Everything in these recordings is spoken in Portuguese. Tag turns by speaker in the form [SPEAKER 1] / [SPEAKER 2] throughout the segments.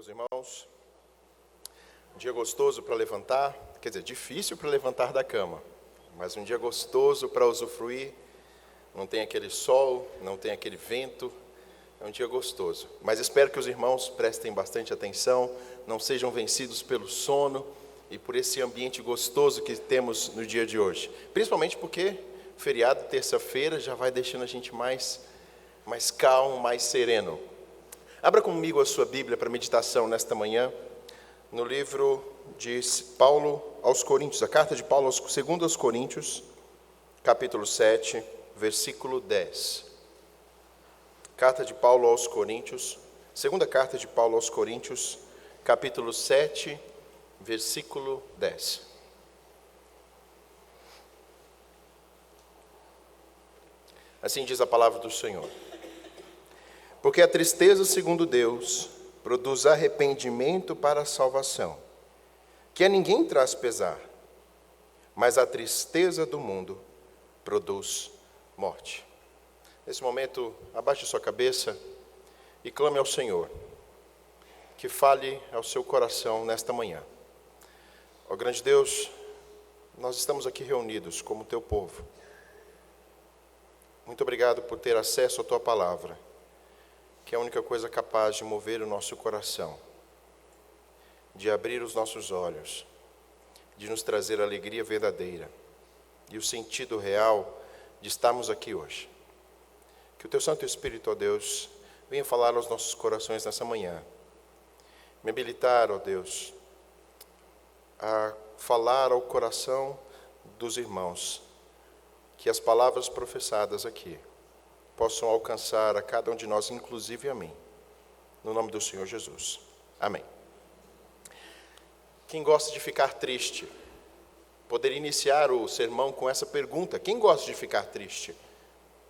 [SPEAKER 1] Meus irmãos, um dia gostoso para levantar, quer dizer, difícil para levantar da cama, mas um dia gostoso para usufruir, não tem aquele sol, não tem aquele vento, é um dia gostoso. Mas espero que os irmãos prestem bastante atenção, não sejam vencidos pelo sono e por esse ambiente gostoso que temos no dia de hoje. Principalmente porque feriado, terça-feira, já vai deixando a gente mais calmo, mais sereno. Abra comigo a sua Bíblia para meditação nesta manhã, no livro de Paulo aos Coríntios, a carta de Paulo segundo aos Coríntios, capítulo 7, versículo 10. Carta de Paulo aos Coríntios, segunda carta de Paulo aos Coríntios, capítulo 7, versículo 10. Assim diz a palavra do Senhor. Porque a tristeza, segundo Deus, produz arrependimento para a salvação, que a ninguém traz pesar, mas a tristeza do mundo produz morte. Nesse momento, abaixe sua cabeça e clame ao Senhor, que fale ao seu coração nesta manhã. Ó grande Deus, nós estamos aqui reunidos como teu povo. Muito obrigado por ter acesso à tua palavra, que é a única coisa capaz de mover o nosso coração, de abrir os nossos olhos, de nos trazer a alegria verdadeira e o sentido real de estarmos aqui hoje. Que o teu Santo Espírito, ó Deus, venha falar aos nossos corações nessa manhã. Me habilitar, ó Deus, a falar ao coração dos irmãos, que as palavras professadas aqui possam alcançar a cada um de nós, inclusive a mim. No nome do Senhor Jesus. Amém. Quem gosta de ficar triste? Poderia iniciar o sermão com essa pergunta: quem gosta de ficar triste?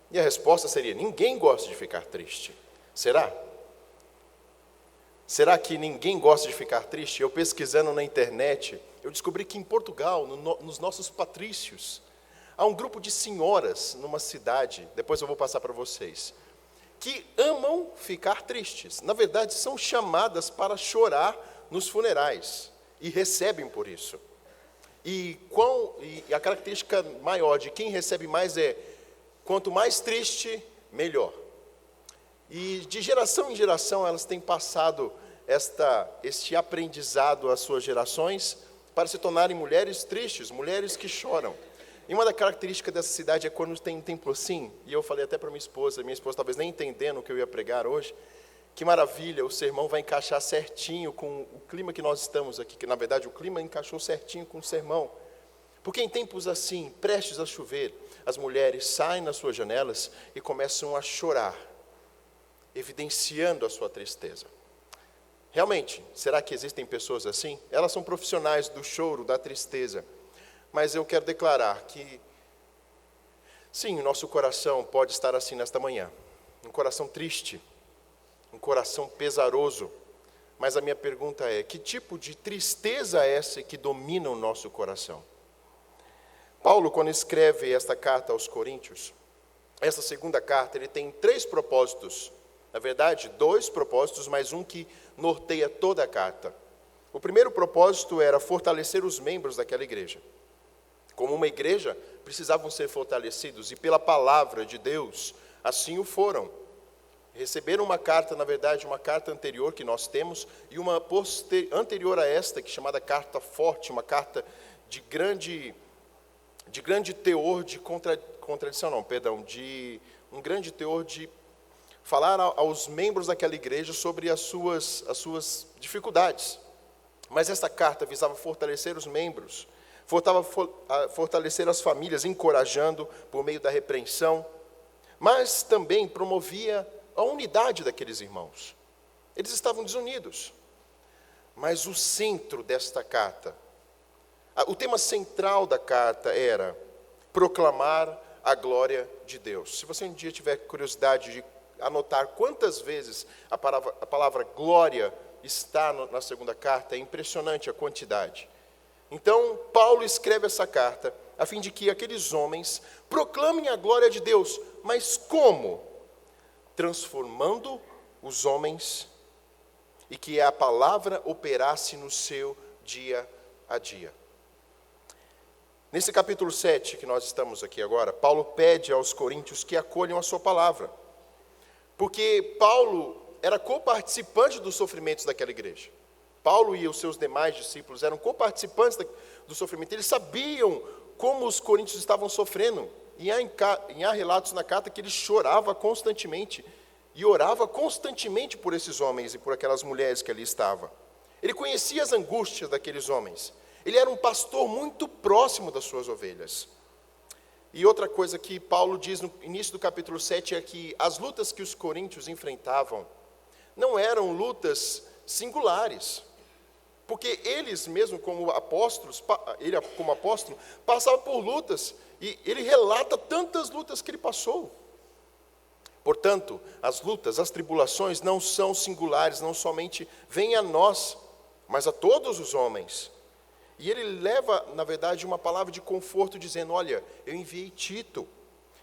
[SPEAKER 1] E a resposta seria: ninguém gosta de ficar triste. Será? Será que ninguém gosta de ficar triste? Eu pesquisando na internet, eu descobri que em Portugal, nos nossos patrícios, há um grupo de senhoras numa cidade, depois eu vou passar para vocês, que amam ficar tristes. Na verdade, são chamadas para chorar nos funerais e recebem por isso. E a característica maior de quem recebe mais é: quanto mais triste, melhor. E de geração em geração elas têm passado este aprendizado às suas gerações para se tornarem mulheres tristes, mulheres que choram. E uma das características dessa cidade é quando tem um templo assim, e eu falei até para minha esposa talvez nem entendendo o que eu ia pregar hoje, que maravilha, o sermão vai encaixar certinho com o clima que nós estamos aqui, que na verdade o clima encaixou certinho com o sermão. Porque em tempos assim, prestes a chover, as mulheres saem nas suas janelas e começam a chorar, evidenciando a sua tristeza. Realmente, será que existem pessoas assim? Elas são profissionais do choro, da tristeza. Mas eu quero declarar que, sim, o nosso coração pode estar assim nesta manhã. Um coração triste, um coração pesaroso. Mas a minha pergunta é: que tipo de tristeza é essa que domina o nosso coração? Paulo, quando escreve esta carta aos Coríntios, essa segunda carta, ele tem 3 propósitos. Na verdade, 2 propósitos, mas um que norteia toda a carta. O primeiro propósito era fortalecer os membros daquela igreja. Como uma igreja, precisavam ser fortalecidos, e pela palavra de Deus, assim o foram. Receberam uma carta, na verdade, uma carta anterior que nós temos, e uma anterior a esta, que é chamada carta forte, uma carta de grande teor de um grande teor de falar aos membros daquela igreja sobre as suas dificuldades. Mas essa carta visava fortalecer os membros, fortalecer as famílias, encorajando por meio da repreensão, mas também promovia a unidade daqueles irmãos. Eles estavam desunidos, mas o centro desta carta, o tema central da carta era proclamar a glória de Deus. Se você um dia tiver curiosidade de anotar quantas vezes a palavra glória está na segunda carta, é impressionante a quantidade. Então, Paulo escreve essa carta a fim de que aqueles homens proclamem a glória de Deus. Mas como? Transformando os homens e que a palavra operasse no seu dia a dia. Nesse capítulo 7 que nós estamos aqui agora, Paulo pede aos coríntios que acolham a sua palavra, porque Paulo era coparticipante dos sofrimentos daquela igreja. Paulo e os seus demais discípulos eram coparticipantes do sofrimento. Eles sabiam como os coríntios estavam sofrendo. E há relatos na carta que ele chorava constantemente e orava constantemente por esses homens e por aquelas mulheres que ali estavam. Ele conhecia as angústias daqueles homens. Ele era um pastor muito próximo das suas ovelhas. E outra coisa que Paulo diz no início do capítulo 7 é que as lutas que os coríntios enfrentavam não eram lutas singulares. Porque eles mesmo como apóstolos, ele como apóstolo, passava por lutas. E ele relata tantas lutas que ele passou. Portanto, as lutas, as tribulações não são singulares, não somente vêm a nós, mas a todos os homens. E ele leva, na verdade, uma palavra de conforto, dizendo, olha, eu enviei Tito.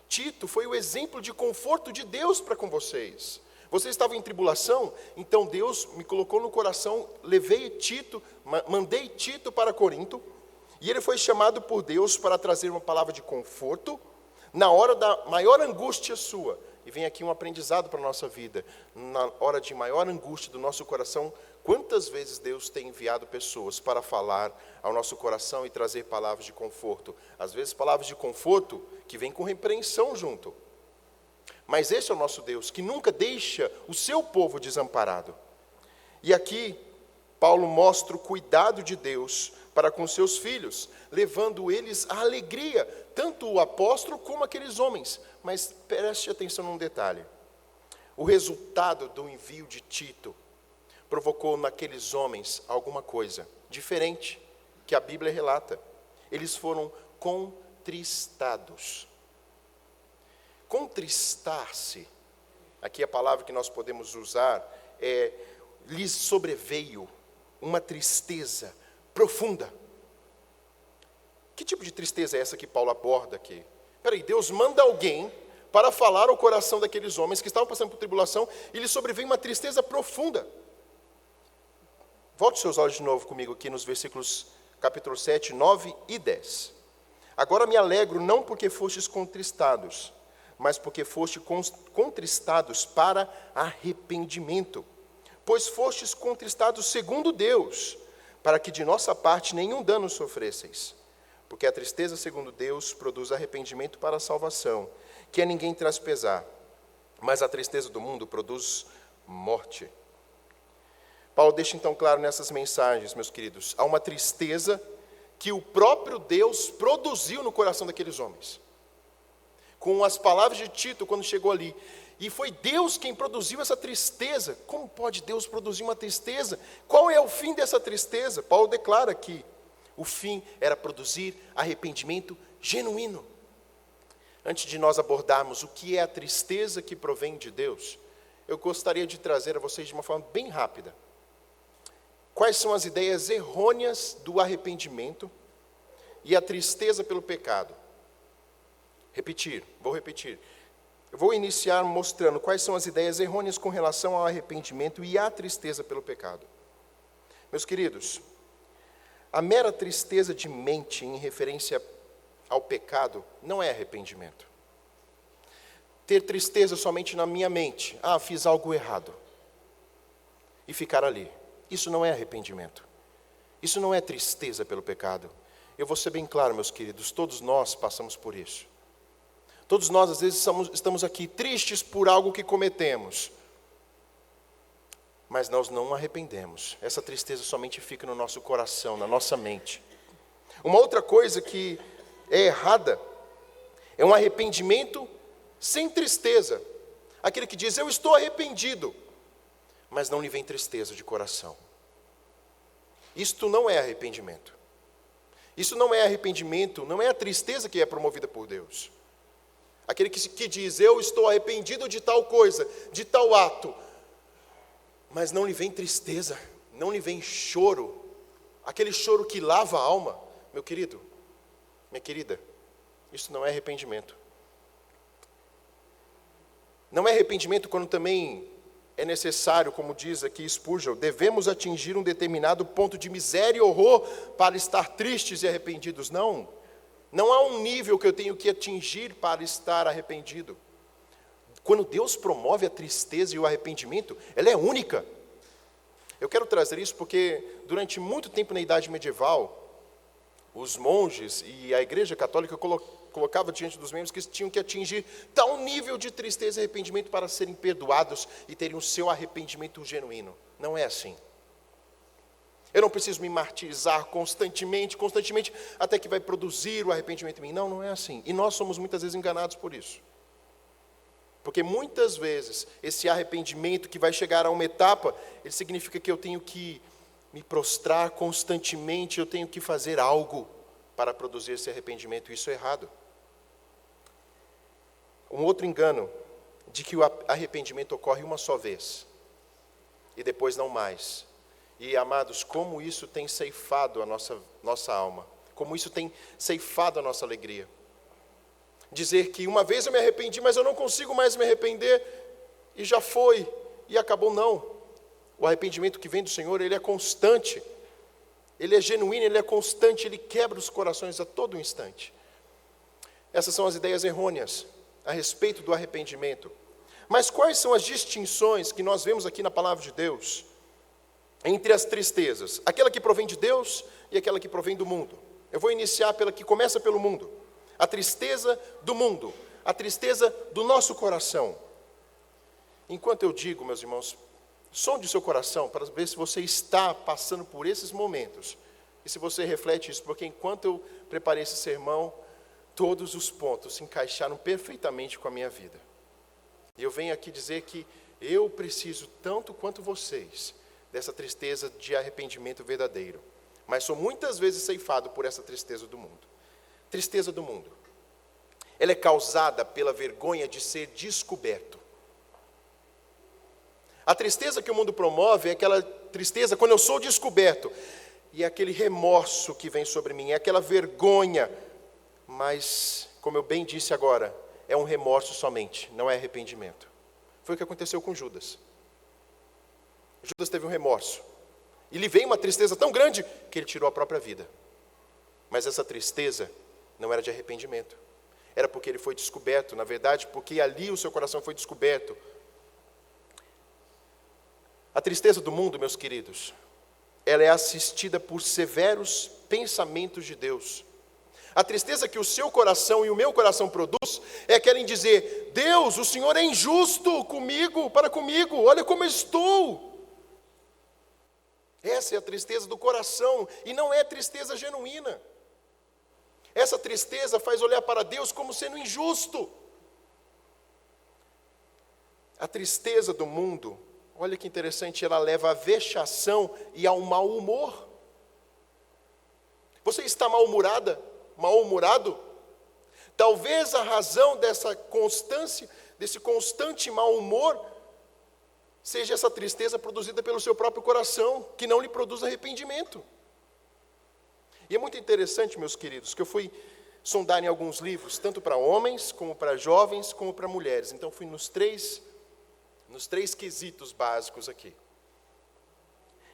[SPEAKER 1] Tito foi o exemplo de conforto de Deus para com vocês. Vocês estavam em tribulação, então Deus me colocou no coração, levei Tito, mandei Tito para Corinto, e ele foi chamado por Deus para trazer uma palavra de conforto, na hora da maior angústia sua. E vem aqui um aprendizado para a nossa vida. Na hora de maior angústia do nosso coração, quantas vezes Deus tem enviado pessoas para falar ao nosso coração e trazer palavras de conforto? Às vezes palavras de conforto que vêm com repreensão junto. Mas esse é o nosso Deus, que nunca deixa o seu povo desamparado. E aqui, Paulo mostra o cuidado de Deus para com seus filhos, levando eles à alegria, tanto o apóstolo como aqueles homens. Mas preste atenção num detalhe. O resultado do envio de Tito provocou naqueles homens alguma coisa diferente, que a Bíblia relata. Eles foram contristados. Contristar-se, aqui a palavra que nós podemos usar é, lhes sobreveio uma tristeza profunda. Que tipo de tristeza é essa que Paulo aborda aqui? Peraí, Deus manda alguém para falar ao coração daqueles homens que estavam passando por tribulação, e lhes sobreveio uma tristeza profunda. Volte seus olhos de novo comigo aqui nos versículos capítulo 7, 9 e 10. Agora me alegro não porque fostes contristados, mas porque foste contristados para arrependimento. Pois fostes contristados segundo Deus, para que de nossa parte nenhum dano sofresseis. Porque a tristeza segundo Deus produz arrependimento para a salvação, que a ninguém traz pesar. Mas a tristeza do mundo produz morte. Paulo deixa então claro nessas mensagens, meus queridos, há uma tristeza que o próprio Deus produziu no coração daqueles homens. Com as palavras de Tito, quando chegou ali. E foi Deus quem produziu essa tristeza. Como pode Deus produzir uma tristeza? Qual é o fim dessa tristeza? Paulo declara que o fim era produzir arrependimento genuíno. Antes de nós abordarmos o que é a tristeza que provém de Deus, eu gostaria de trazer a vocês de uma forma bem rápida quais são as ideias errôneas do arrependimento e a tristeza pelo pecado. Vou repetir. Eu vou iniciar mostrando quais são as ideias errôneas com relação ao arrependimento e à tristeza pelo pecado. Meus queridos, a mera tristeza de mente em referência ao pecado não é arrependimento. Ter tristeza somente na minha mente, fiz algo errado, e ficar ali, isso não é arrependimento. Isso não é tristeza pelo pecado. Eu vou ser bem claro, meus queridos, todos nós passamos por isso. Todos nós, às vezes, estamos aqui tristes por algo que cometemos. Mas nós não arrependemos. Essa tristeza somente fica no nosso coração, na nossa mente. Uma outra coisa que é errada é um arrependimento sem tristeza. Aquele que diz, eu estou arrependido, mas não lhe vem tristeza de coração. Isto não é arrependimento. Isso não é arrependimento, não é a tristeza que é promovida por Deus. Aquele que diz, eu estou arrependido de tal coisa, de tal ato, mas não lhe vem tristeza, não lhe vem choro, aquele choro que lava a alma. Meu querido, minha querida, isso não é arrependimento. Não é arrependimento quando também é necessário, como diz aqui Spurgeon, devemos atingir um determinado ponto de miséria e horror para estar tristes e arrependidos. Não há um nível que eu tenho que atingir para estar arrependido. Quando Deus promove a tristeza e o arrependimento, ela é única. Eu quero trazer isso porque durante muito tempo na Idade Medieval, os monges e a Igreja Católica colocava diante dos membros que tinham que atingir tal nível de tristeza e arrependimento para serem perdoados e terem o seu arrependimento genuíno. Não é assim. Eu não preciso me martirizar constantemente, até que vai produzir o arrependimento em mim. Não é assim. E nós somos muitas vezes enganados por isso. Porque muitas vezes esse arrependimento que vai chegar a uma etapa, ele significa que eu tenho que me prostrar constantemente, eu tenho que fazer algo para produzir esse arrependimento. Isso é errado. Um outro engano de que o arrependimento ocorre uma só vez e depois não mais. E, amados, como isso tem ceifado a nossa alma, como isso tem ceifado a nossa alegria. Dizer que uma vez eu me arrependi, mas eu não consigo mais me arrepender, e já foi, e acabou. Não. O arrependimento que vem do Senhor, ele é constante, ele é genuíno, ele é constante, ele quebra os corações a todo instante. Essas são as ideias errôneas a respeito do arrependimento. Mas quais são as distinções que nós vemos aqui na palavra de Deus entre as tristezas? Aquela que provém de Deus e aquela que provém do mundo. Eu vou iniciar pela que começa pelo mundo. A tristeza do mundo, a tristeza do nosso coração. Enquanto eu digo, meus irmãos, sonde o seu coração para ver se você está passando por esses momentos. E se você reflete isso, porque enquanto eu preparei esse sermão, todos os pontos se encaixaram perfeitamente com a minha vida. E eu venho aqui dizer que eu preciso, tanto quanto vocês, dessa tristeza de arrependimento verdadeiro. Mas sou muitas vezes ceifado por essa tristeza do mundo. Tristeza do mundo. Ela é causada pela vergonha de ser descoberto. A tristeza que o mundo promove é aquela tristeza quando eu sou descoberto. E é aquele remorso que vem sobre mim, é aquela vergonha. Mas, como eu bem disse agora, é um remorso somente, não é arrependimento. Foi o que aconteceu com Judas. Judas teve um remorso. E lhe veio uma tristeza tão grande que ele tirou a própria vida. Mas essa tristeza não era de arrependimento. Era porque ele foi descoberto, na verdade, porque ali o seu coração foi descoberto. A tristeza do mundo, meus queridos, ela é assistida por severos pensamentos de Deus. A tristeza que o seu coração e o meu coração produz é querem dizer: Deus, o Senhor é injusto para comigo, olha como eu estou. Essa é a tristeza do coração e não é tristeza genuína. Essa tristeza faz olhar para Deus como sendo injusto. A tristeza do mundo, olha que interessante, ela leva à vexação e ao mau humor. Você está mal-humorado? Talvez a razão dessa constância, desse constante mau humor, seja essa tristeza produzida pelo seu próprio coração, que não lhe produz arrependimento. E é muito interessante, meus queridos, que eu fui sondar em alguns livros, tanto para homens, como para jovens, como para mulheres. Então fui nos três quesitos básicos aqui.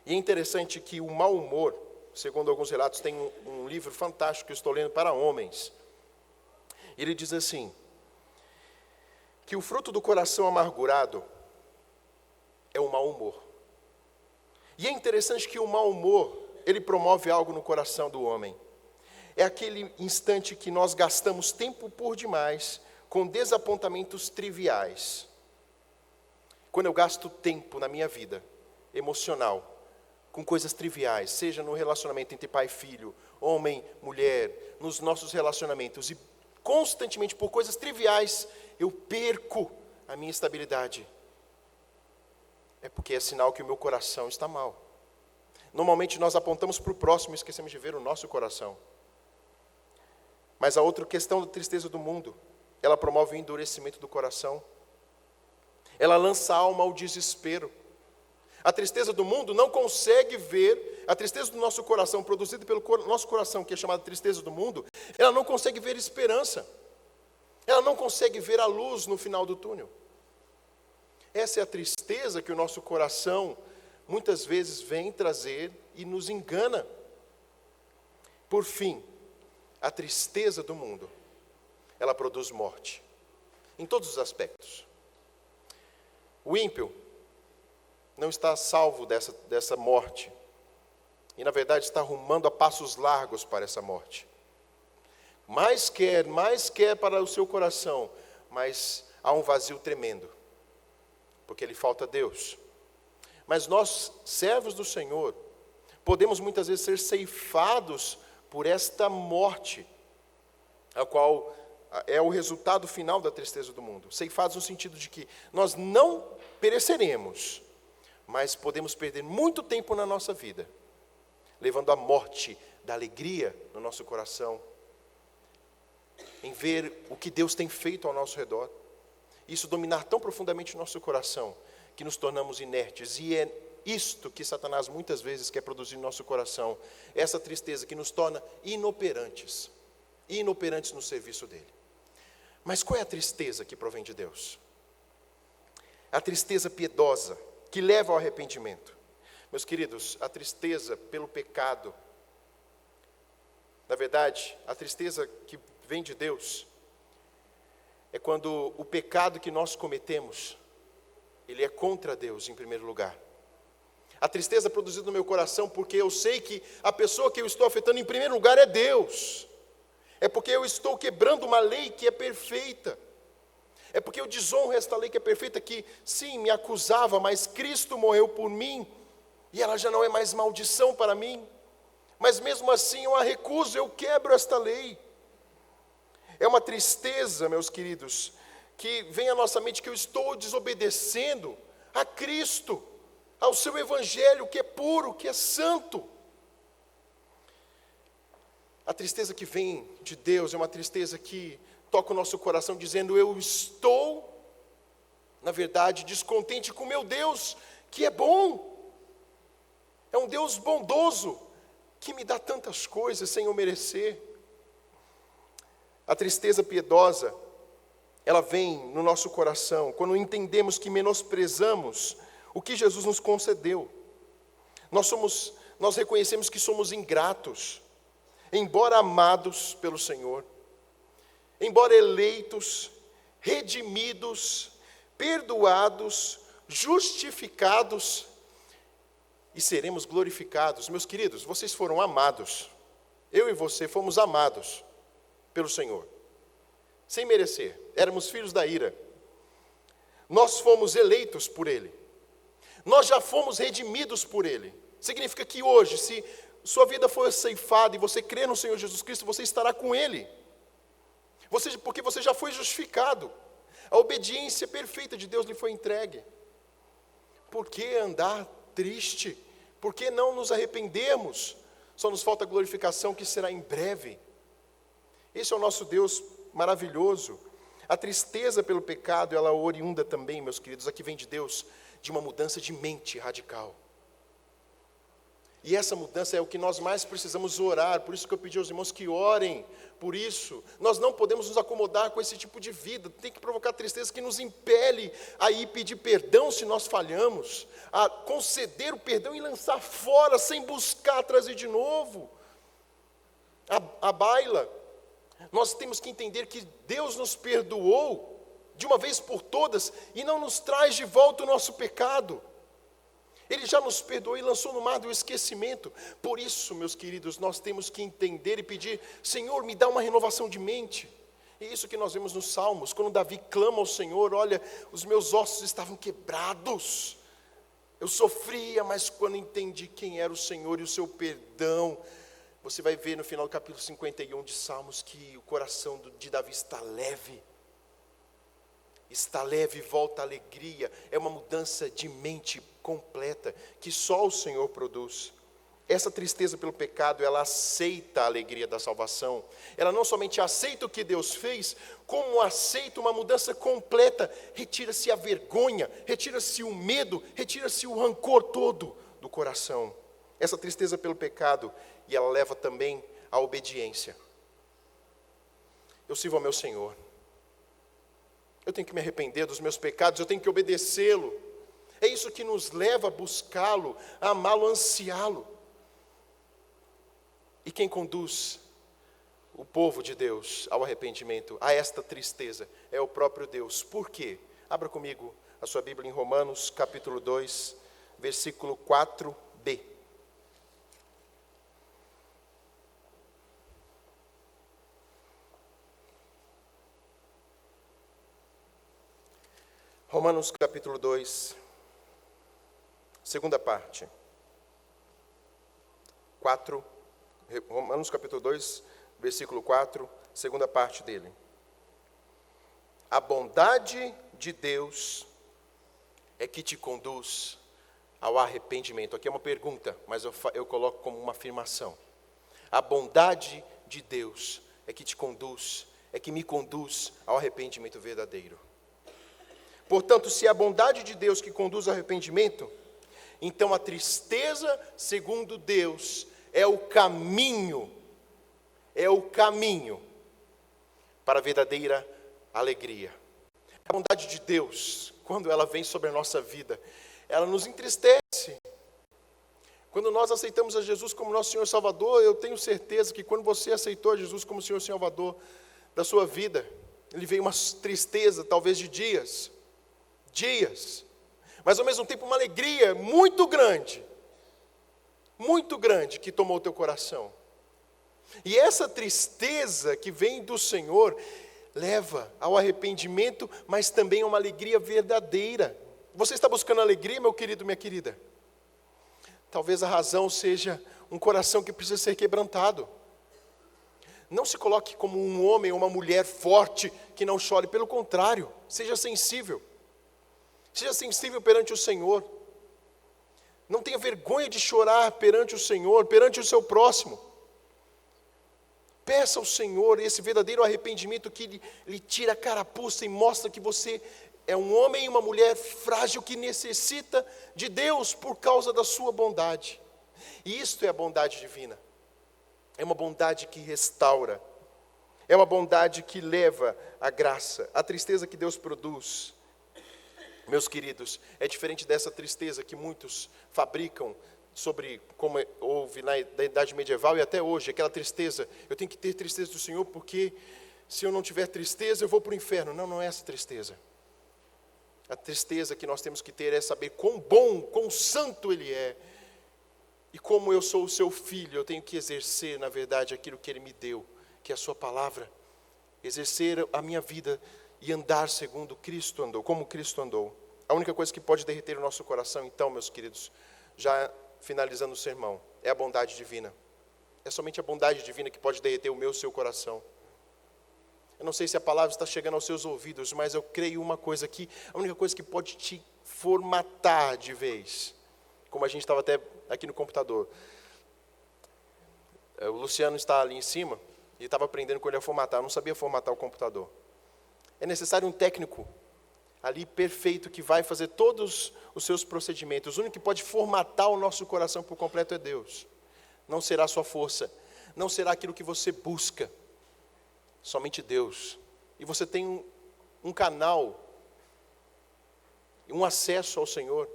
[SPEAKER 1] E é interessante que o mau humor, segundo alguns relatos, tem um livro fantástico que eu estou lendo para homens. Ele diz assim, que o fruto do coração amargurado é o mau humor. E é interessante que o mau humor, ele promove algo no coração do homem. É aquele instante que nós gastamos tempo por demais com desapontamentos triviais. Quando eu gasto tempo na minha vida emocional com coisas triviais, seja no relacionamento entre pai e filho, homem, mulher, nos nossos relacionamentos, e constantemente por coisas triviais, eu perco a minha estabilidade. É porque é sinal que o meu coração está mal. Normalmente nós apontamos para o próximo e esquecemos de ver o nosso coração. Mas a outra questão da tristeza do mundo, ela promove o endurecimento do coração. Ela lança a alma ao desespero. A tristeza do mundo não consegue ver, a tristeza do nosso coração, produzida pelo nosso coração, que é chamada tristeza do mundo, ela não consegue ver esperança. Ela não consegue ver a luz no final do túnel. Essa é a tristeza que o nosso coração muitas vezes vem trazer e nos engana. Por fim, a tristeza do mundo, ela produz morte, em todos os aspectos. O ímpio não está salvo dessa morte, e na verdade está rumando a passos largos para essa morte. Mais quer para o seu coração, mas há um vazio tremendo, porque lhe falta Deus. Mas nós, servos do Senhor, podemos muitas vezes ser ceifados por esta morte, a qual é o resultado final da tristeza do mundo. Ceifados no sentido de que nós não pereceremos, mas podemos perder muito tempo na nossa vida, levando à morte da alegria no nosso coração, em ver o que Deus tem feito ao nosso redor. Isso dominar tão profundamente o nosso coração, que nos tornamos inertes. E é isto que Satanás muitas vezes quer produzir no nosso coração. Essa tristeza que nos torna inoperantes no serviço dele. Mas qual é a tristeza que provém de Deus? A tristeza piedosa, que leva ao arrependimento. Meus queridos, a tristeza pelo pecado, na verdade, a tristeza que vem de Deus, é quando o pecado que nós cometemos, ele é contra Deus em primeiro lugar. A tristeza produzida no meu coração, porque eu sei que a pessoa que eu estou afetando em primeiro lugar é Deus. É porque eu estou quebrando uma lei que é perfeita. É porque eu desonro esta lei que é perfeita, que sim, me acusava, mas Cristo morreu por mim, e ela já não é mais maldição para mim. Mas mesmo assim eu a recuso, eu quebro esta lei. É uma tristeza, meus queridos, que vem à nossa mente que eu estou desobedecendo a Cristo, ao seu Evangelho, que é puro, que é santo. A tristeza que vem de Deus é uma tristeza que toca o nosso coração, dizendo: eu estou, na verdade, descontente com meu Deus, que é bom. É um Deus bondoso, que me dá tantas coisas sem eu merecer. A tristeza piedosa, ela vem no nosso coração quando entendemos que menosprezamos o que Jesus nos concedeu. Nós reconhecemos que somos ingratos, embora amados pelo Senhor, embora eleitos, redimidos, perdoados, justificados, e seremos glorificados. Meus queridos, vocês foram amados, eu e você fomos amados pelo Senhor, sem merecer, éramos filhos da ira, nós fomos eleitos por Ele, nós já fomos redimidos por Ele. Significa que hoje, se sua vida for ceifada e você crer no Senhor Jesus Cristo, você estará com Ele, porque você já foi justificado, a obediência perfeita de Deus lhe foi entregue. Por que andar triste? Por que não nos arrependermos? Só nos falta a glorificação, que será em breve. Esse é o nosso Deus maravilhoso. A tristeza pelo pecado, ela é oriunda também, meus queridos, aqui vem de Deus, de uma mudança de mente radical. E essa mudança é o que nós mais precisamos orar, por isso que eu pedi aos irmãos que orem por isso. Nós não podemos nos acomodar com esse tipo de vida, tem que provocar tristeza que nos impele a ir pedir perdão se nós falhamos, a conceder o perdão e lançar fora, sem buscar trazer de novo a baila. Nós temos que entender que Deus nos perdoou de uma vez por todas e não nos traz de volta o nosso pecado. Ele já nos perdoou e lançou no mar do esquecimento. Por isso, meus queridos, nós temos que entender e pedir: Senhor, me dá uma renovação de mente. É isso que nós vemos nos Salmos, quando Davi clama ao Senhor: olha, os meus ossos estavam quebrados, eu sofria, mas quando entendi quem era o Senhor e o seu perdão. Você vai ver no final do capítulo 51 de Salmos que o coração de Davi está leve, volta a alegria. É uma mudança de mente completa, que só o Senhor produz. Essa tristeza pelo pecado, ela aceita a alegria da salvação. Ela não somente aceita o que Deus fez, como aceita uma mudança completa. Retira-se a vergonha, retira-se o medo, retira-se o rancor todo do coração. Essa tristeza pelo pecado, e ela leva também à obediência. Eu sirvo ao meu Senhor. Eu tenho que me arrepender dos meus pecados, eu tenho que obedecê-lo. É isso que nos leva a buscá-lo, a amá-lo, a ansiá-lo. E quem conduz o povo de Deus ao arrependimento, a esta tristeza, é o próprio Deus. Por quê? Abra comigo a sua Bíblia em Romanos, capítulo 2, versículo 4b. Romanos, capítulo 2, segunda parte. Romanos, capítulo 2, versículo 4, segunda parte dele. A bondade de Deus é que te conduz ao arrependimento. Aqui é uma pergunta, mas eu coloco como uma afirmação. A bondade de Deus é que te conduz, é que me conduz ao arrependimento verdadeiro. Portanto, se é a bondade de Deus que conduz ao arrependimento, então a tristeza, segundo Deus, é o caminho para a verdadeira alegria. A bondade de Deus, quando ela vem sobre a nossa vida, ela nos entristece. Quando nós aceitamos a Jesus como nosso Senhor e Salvador, eu tenho certeza que quando você aceitou a Jesus como Senhor e Salvador da sua vida, ele veio uma tristeza, talvez de dias, mas ao mesmo tempo uma alegria muito grande que tomou o teu coração. E essa tristeza que vem do Senhor leva ao arrependimento, mas também a uma alegria verdadeira. Você está buscando alegria, meu querido, minha querida? Talvez a razão seja um coração que precisa ser quebrantado. Não se coloque como um homem ou uma mulher forte que não chore, pelo contrário, seja sensível. Seja sensível perante o Senhor. Não tenha vergonha de chorar perante o Senhor, perante o seu próximo. Peça ao Senhor esse verdadeiro arrependimento que lhe tira a carapuça e mostra que você é um homem e uma mulher frágil que necessita de Deus por causa da sua bondade. E isto é a bondade divina. É uma bondade que restaura. É uma bondade que leva a graça. A tristeza que Deus produz, meus queridos, é diferente dessa tristeza que muitos fabricam sobre como houve na Idade Medieval e até hoje, aquela tristeza, eu tenho que ter tristeza do Senhor porque se eu não tiver tristeza eu vou para o inferno. Não, não é essa tristeza. A tristeza que nós temos que ter é saber quão bom, quão santo Ele é. E como eu sou o seu filho, eu tenho que exercer, na verdade, aquilo que Ele me deu, que é a sua palavra. Exercer a minha vida e andar segundo Cristo andou, como Cristo andou. A única coisa que pode derreter o nosso coração, então, meus queridos, já finalizando o sermão, é a bondade divina. É somente a bondade divina que pode derreter o meu e o seu coração. Eu não sei se a palavra está chegando aos seus ouvidos, mas eu creio uma coisa aqui, a única coisa que pode te formatar de vez, como a gente estava até aqui no computador. O Luciano está ali em cima, e estava aprendendo com ele a formatar, eu não sabia formatar o computador. É necessário um técnico ali perfeito que vai fazer todos os seus procedimentos. O único que pode formatar o nosso coração por completo é Deus. Não será a sua força, não será aquilo que você busca, somente Deus. E você tem um canal, um acesso ao Senhor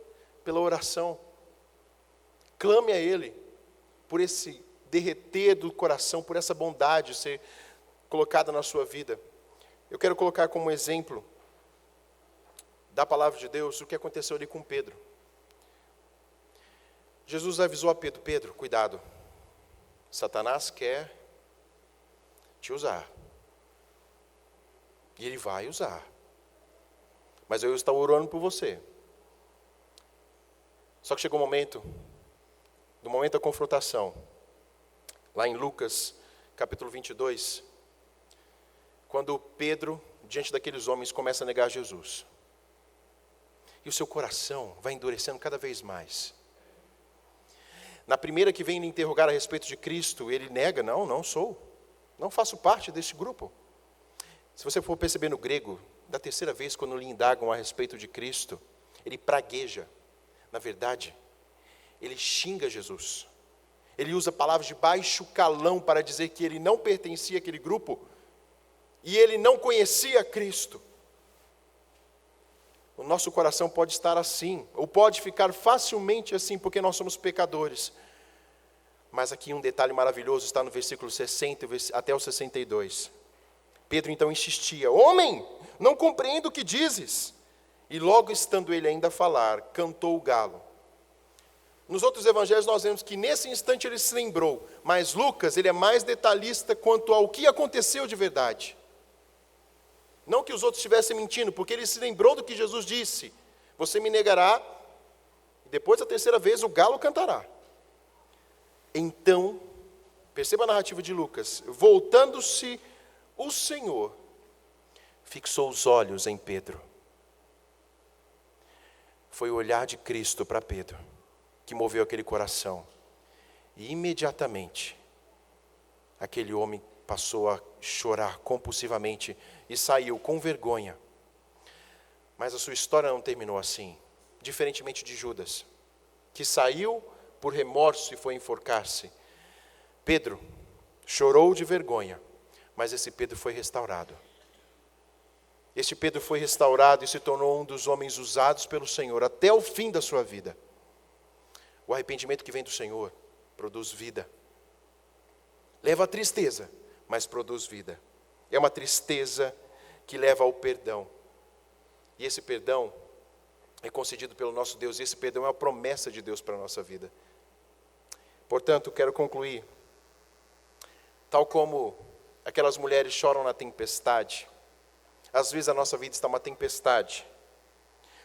[SPEAKER 1] pela oração. Clame a Ele por esse derreter do coração, por essa bondade ser colocada na sua vida. Eu quero colocar como exemplo da palavra de Deus o que aconteceu ali com Pedro. Jesus avisou a Pedro: Pedro, cuidado, Satanás quer te usar. E ele vai usar. Mas eu estou orando por você. Só que chegou o momento, no momento da confrontação, lá em Lucas, capítulo 22, quando Pedro, diante daqueles homens, começa a negar Jesus. E o seu coração vai endurecendo cada vez mais. Na primeira que vem lhe interrogar a respeito de Cristo, ele nega: não sou, não faço parte desse grupo. Se você for perceber no grego, da terceira vez quando lhe indagam a respeito de Cristo, ele pragueja. Na verdade, ele xinga Jesus. Ele usa palavras de baixo calão para dizer que ele não pertencia àquele grupo e ele não conhecia Cristo. O nosso coração pode estar assim, ou pode ficar facilmente assim, porque nós somos pecadores. Mas aqui um detalhe maravilhoso está no versículo 60 até o 62. Pedro então insistia: homem, não compreendo o que dizes. E logo estando ele ainda a falar, cantou o galo. Nos outros evangelhos nós vemos que nesse instante ele se lembrou, mas Lucas ele é mais detalhista quanto ao que aconteceu de verdade. Não que os outros estivessem mentindo, porque ele se lembrou do que Jesus disse: você me negará, e depois da terceira vez o galo cantará. Então, perceba a narrativa de Lucas: voltando-se o Senhor, fixou os olhos em Pedro. Foi o olhar de Cristo para Pedro que moveu aquele coração. E imediatamente, aquele homem passou a chorar compulsivamente e saiu com vergonha. Mas a sua história não terminou assim, diferentemente de Judas, que saiu por remorso e foi enforcar-se. Pedro chorou de vergonha, mas esse Pedro foi restaurado. Este Pedro foi restaurado e se tornou um dos homens usados pelo Senhor até o fim da sua vida. O arrependimento que vem do Senhor produz vida. Leva a tristeza, mas produz vida. É uma tristeza que leva ao perdão. E esse perdão é concedido pelo nosso Deus. E esse perdão é uma promessa de Deus para a nossa vida. Portanto, quero concluir. Tal como aquelas mulheres choram na tempestade, às vezes a nossa vida está uma tempestade.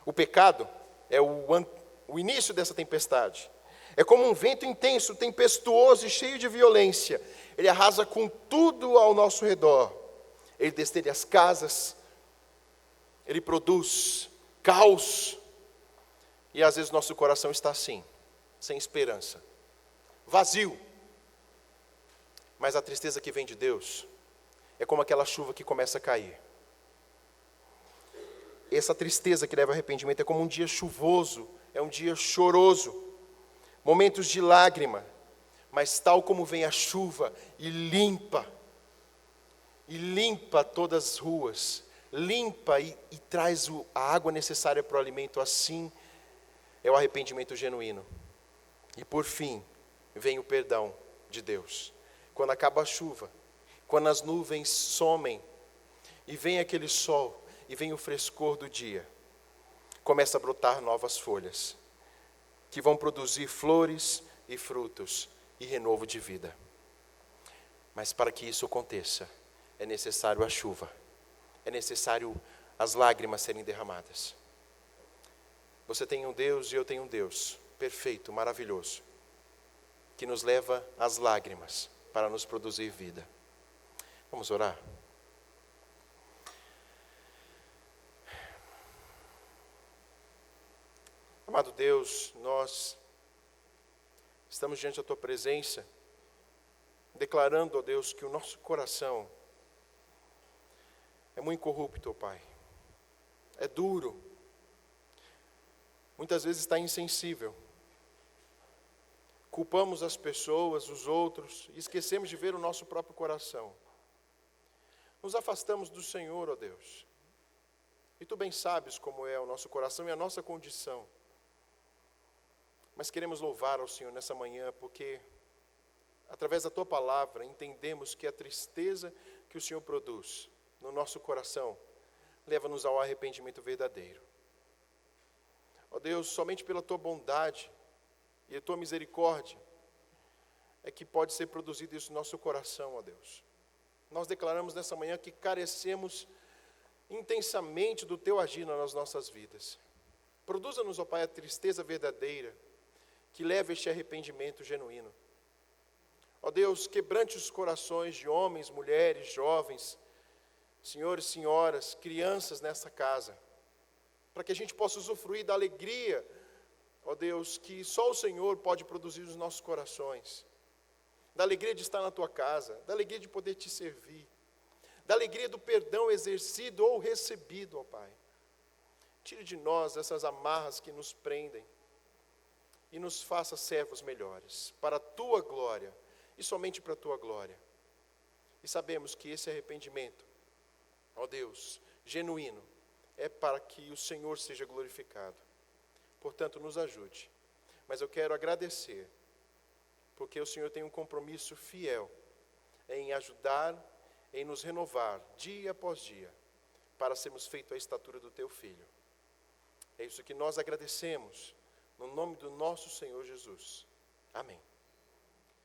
[SPEAKER 1] O pecado é o início dessa tempestade. É como um vento intenso, tempestuoso e cheio de violência. Ele arrasa com tudo ao nosso redor. Ele destelha as casas. Ele produz caos. E às vezes nosso coração está assim, sem esperança, vazio. Mas a tristeza que vem de Deus é como aquela chuva que começa a cair. Essa tristeza que leva ao arrependimento é como um dia chuvoso, é um dia choroso. Momentos de lágrima, mas tal como vem a chuva e limpa todas as ruas, limpa e traz a água necessária para o alimento, assim é o arrependimento genuíno. E por fim, vem o perdão de Deus. Quando acaba a chuva, quando as nuvens somem, e vem aquele sol, e vem o frescor do dia, começa a brotar novas folhas, que vão produzir flores e frutos e renovo de vida. Mas para que isso aconteça, é necessário a chuva, é necessário as lágrimas serem derramadas. Você tem um Deus e eu tenho um Deus perfeito, maravilhoso, que nos leva às lágrimas para nos produzir vida. Vamos orar? Amado Deus, nós estamos diante da Tua presença, declarando, ó Deus, que o nosso coração é muito incorrupto, ó Pai. É duro. Muitas vezes está insensível. Culpamos as pessoas, os outros, e esquecemos de ver o nosso próprio coração. Nos afastamos do Senhor, ó Deus. E Tu bem sabes como é o nosso coração e a nossa condição. Mas queremos louvar ao Senhor nessa manhã, porque através da Tua palavra entendemos que a tristeza que o Senhor produz no nosso coração leva-nos ao arrependimento verdadeiro. Ó Deus, somente pela Tua bondade e a Tua misericórdia é que pode ser produzido isso no nosso coração, ó Deus. Nós declaramos nessa manhã que carecemos intensamente do Teu agir nas nossas vidas. Produza-nos, ó Pai, a tristeza verdadeira que leva este arrependimento genuíno. Ó Deus, quebrante os corações de homens, mulheres, jovens, senhores, senhoras, crianças nessa casa, para que a gente possa usufruir da alegria, ó Deus, que só o Senhor pode produzir nos nossos corações, da alegria de estar na Tua casa, da alegria de poder Te servir, da alegria do perdão exercido ou recebido, ó Pai. Tire de nós essas amarras que nos prendem e nos faça servos melhores, para a Tua glória e somente para a Tua glória. E sabemos que esse arrependimento, ó Deus, genuíno, é para que o Senhor seja glorificado. Portanto, nos ajude. Mas eu quero agradecer, porque o Senhor tem um compromisso fiel em ajudar, em nos renovar dia após dia, para sermos feitos à estatura do Teu Filho. É isso que nós agradecemos, no nome do nosso Senhor Jesus. Amém.